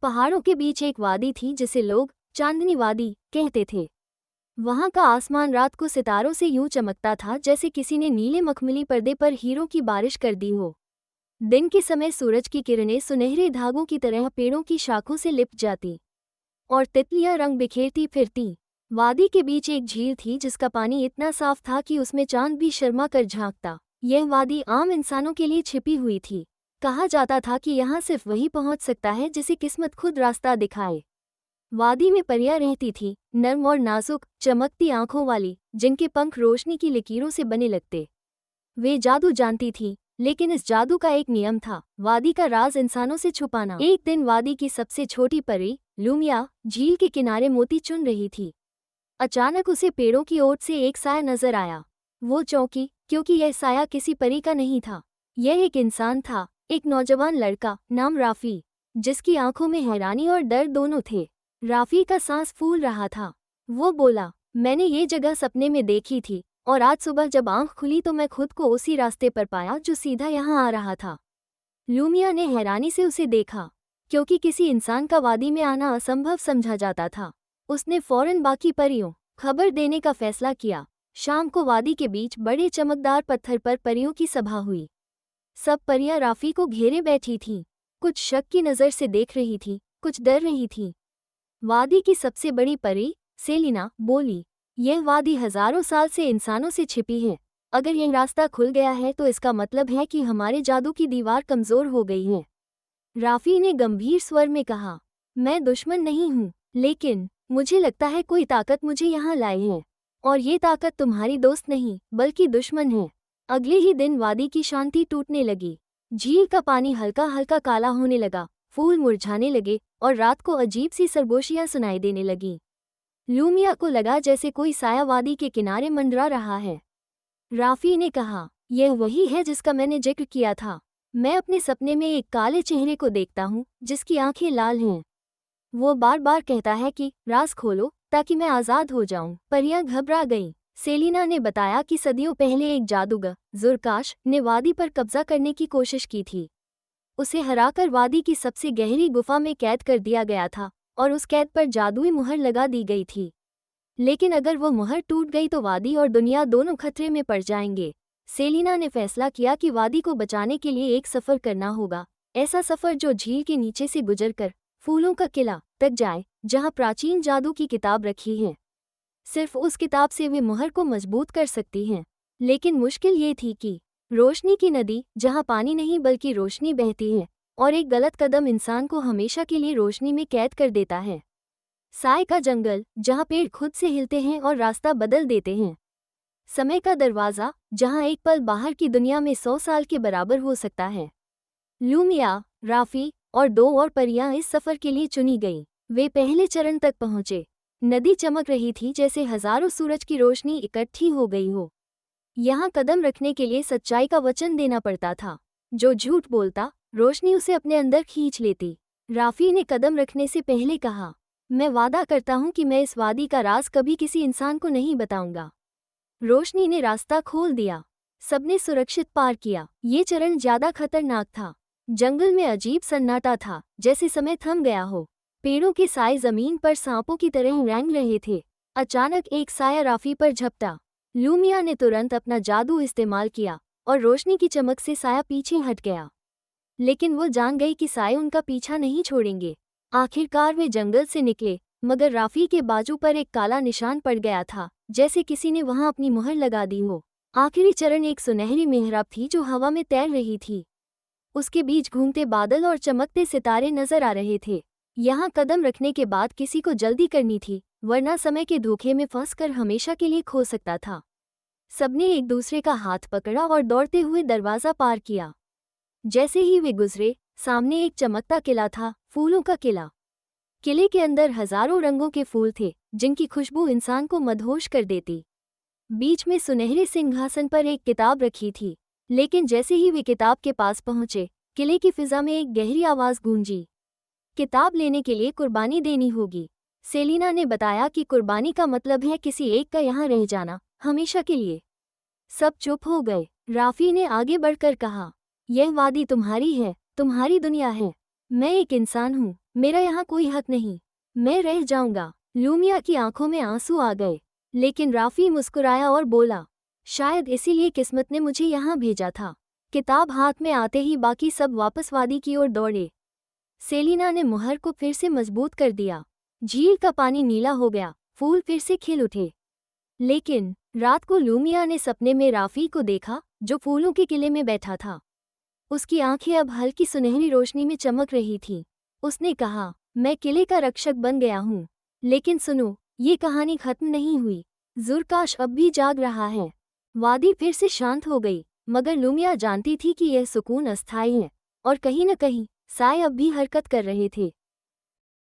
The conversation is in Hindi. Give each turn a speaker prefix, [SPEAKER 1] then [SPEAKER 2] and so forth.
[SPEAKER 1] पहाड़ों के बीच एक वादी थी जिसे लोग चांदनी वादी कहते थे। वहां का आसमान रात को सितारों से यूं चमकता था जैसे किसी ने नीले मखमली पर्दे पर हीरों की बारिश कर दी हो। दिन के समय सूरज की किरणें सुनहरे धागों की तरह पेड़ों की शाखों से लिपट जाती और तितलियां रंग बिखेरती फिरती। वादी के बीच एक झील थी जिसका पानी इतना साफ था कि उसमें चांद भी शर्मा कर झांकता। यह वादी आम इंसानों के लिए छिपी हुई थी। कहा जाता था कि यहाँ सिर्फ वही पहुँच सकता है जिसे किस्मत खुद रास्ता दिखाए। वादी में परियां रहती थी, नर्म और नाजुक, चमकती आंखों वाली, जिनके पंख रोशनी की लकीरों से बने लगते। वे जादू जानती थी, लेकिन इस जादू का एक नियम था, वादी का राज इंसानों से छुपाना। एक दिन वादी की सबसे छोटी परी, लूमिया, झील के किनारे मोती चुन रही थी। अचानक उसे पेड़ों की ओट से एक साया नजर आया। वो चौंकी, क्योंकि यह साया किसी परी का नहीं था। यह एक इंसान था, एक नौजवान लड़का, नाम राफी, जिसकी आंखों में हैरानी और डर दोनों थे। राफी का सांस फूल रहा था। वो बोला, मैंने ये जगह सपने में देखी थी, और आज सुबह जब आंख खुली तो मैं खुद को उसी रास्ते पर पाया जो सीधा यहाँ आ रहा था। लूमिया ने हैरानी से उसे देखा, क्योंकि किसी इंसान का वादी में आना असंभव समझा जाता था। उसने फौरन बाकी परियों खबर देने का फैसला किया। शाम को वादी के बीच बड़े चमकदार पत्थर पर परियों की सभा हुई। सब परियां राफी को घेरे बैठी थीं। कुछ शक की नज़र से देख रही थी, कुछ डर रही थी। वादी की सबसे बड़ी परी, सेलिना, बोली, यह वादी हजारों साल से इंसानों से छिपी है। अगर यह रास्ता खुल गया है तो इसका मतलब है कि हमारे जादू की दीवार कमज़ोर हो गई है। राफी ने गंभीर स्वर में कहा, मैं दुश्मन नहीं हूँ, लेकिन मुझे लगता है कोई ताकत मुझे यहाँ लाए है, और ये ताकत तुम्हारी दोस्त नहीं बल्कि दुश्मन है। अगले ही दिन वादी की शांति टूटने लगी। झील का पानी हल्का हल्का काला होने लगा, फूल मुरझाने लगे और रात को अजीब सी सरगोशियां सुनाई देने लगीं। लूमिया को लगा जैसे कोई साया वादी के किनारे मंडरा रहा है। राफी ने कहा, यह वही है जिसका मैंने जिक्र किया था। मैं अपने सपने में एक काले चेहरे को देखता हूँ जिसकी आंखें लाल हैं। वो बार बार कहता है कि राज खोलो ताकि मैं आज़ाद हो जाऊं। परियां घबरा गईं। सेलिना ने बताया कि सदियों पहले एक जादूगर, जुरकाश, ने वादी पर कब्जा करने की कोशिश की थी। उसे हराकर वादी की सबसे गहरी गुफा में कैद कर दिया गया था और उस कैद पर जादुई मुहर लगा दी गई थी। लेकिन अगर वो मुहर टूट गई तो वादी और दुनिया दोनों खतरे में पड़ जाएंगे। सेलिना ने फैसला किया कि वादी को बचाने के लिए एक सफ़र करना होगा, ऐसा सफ़र जो झील के नीचे से गुजरकर फूलों का किला तक जाए जहां प्राचीन जादू की किताब रखी है। सिर्फ उस किताब से वे मुहर को मजबूत कर सकती हैं। लेकिन मुश्किल ये थी कि रोशनी की नदी जहां पानी नहीं बल्कि रोशनी बहती है, और एक गलत कदम इंसान को हमेशा के लिए रोशनी में कैद कर देता है। साय का जंगल जहां पेड़ खुद से हिलते हैं और रास्ता बदल देते हैं। समय का दरवाज़ा जहां एक पल बाहर की दुनिया में 100 साल के बराबर हो सकता है। लूमिया, राफी और 2 और परियां इस सफ़र के लिए चुनी गईं। वे पहले चरण तक पहुँचे। नदी चमक रही थी जैसे हजारों सूरज की रोशनी इकट्ठी हो गई हो। यहाँ कदम रखने के लिए सच्चाई का वचन देना पड़ता था। जो झूठ बोलता, रोशनी उसे अपने अंदर खींच लेती। राफी ने कदम रखने से पहले कहा, मैं वादा करता हूँ कि मैं इस वादी का राज कभी किसी इंसान को नहीं बताऊंगा। रोशनी ने रास्ता खोल दिया। सबने सुरक्षित पार किया। ये चरण ज्यादा खतरनाक था। जंगल में अजीब सन्नाटा था, जैसे समय थम गया हो। पेड़ों के साए जमीन पर सांपों की तरह रेंग रहे थे। अचानक एक साया राफी पर झपटा। लूमिया ने तुरंत अपना जादू इस्तेमाल किया और रोशनी की चमक से साया पीछे हट गया। लेकिन वो जान गई कि साए उनका पीछा नहीं छोड़ेंगे। आखिरकार वे जंगल से निकले, मगर राफी के बाजू पर एक काला निशान पड़ गया था, जैसे किसी ने वहां अपनी मुहर लगा दी हो। आखिरी चरण एक सुनहरी मेहराब थी जो हवा में तैर रही थी। उसके बीच घूमते बादल और चमकते सितारे नजर आ रहे थे। यहाँ कदम रखने के बाद किसी को जल्दी करनी थी, वरना समय के धोखे में फंसकर हमेशा के लिए खो सकता था। सबने एक दूसरे का हाथ पकड़ा और दौड़ते हुए दरवाज़ा पार किया। जैसे ही वे गुजरे, सामने एक चमकता किला था, फूलों का किला। किले के अंदर हजारों रंगों के फूल थे, जिनकी खुशबू इंसान को मदहोश कर देती। बीच में सुनहरे सिंहासन पर एक किताब रखी थी। लेकिन जैसे ही वे किताब के पास पहुंचे, किले की फिजा में एक गहरी आवाज़ गूंजी, किताब लेने के लिए कुर्बानी देनी होगी। सेलिना ने बताया कि कुर्बानी का मतलब है किसी एक का यहाँ रह जाना, हमेशा के लिए। सब चुप हो गए। राफी ने आगे बढ़कर कहा, यह वादी तुम्हारी है, तुम्हारी दुनिया है। मैं एक इंसान हूँ, मेरा यहाँ कोई हक नहीं, मैं रह जाऊंगा। लूमिया की आंखों में आंसू आ गए, लेकिन राफी मुस्कुराया और बोला, शायद इसीलिए किस्मत ने मुझे यहाँ भेजा था। किताब हाथ में आते ही बाकी सब वापस वादी की ओर दौड़े। सेलिना ने मुहर को फिर से मजबूत कर दिया। झील का पानी नीला हो गया, फूल फिर से खिल उठे। लेकिन रात को लूमिया ने सपने में राफी को देखा, जो फूलों के किले में बैठा था। उसकी आंखें अब हल्की सुनहरी रोशनी में चमक रही थीं। उसने कहा, मैं किले का रक्षक बन गया हूँ। लेकिन सुनो, ये कहानी खत्म नहीं हुई। ज़ुरकाश अब भी जाग रहा है। वादी फिर से शांत हो गई, मगर लूमिया जानती थी कि यह सुकून अस्थायी है, और कहीं न कहीं साए अब भी हरकत कर रहे थे।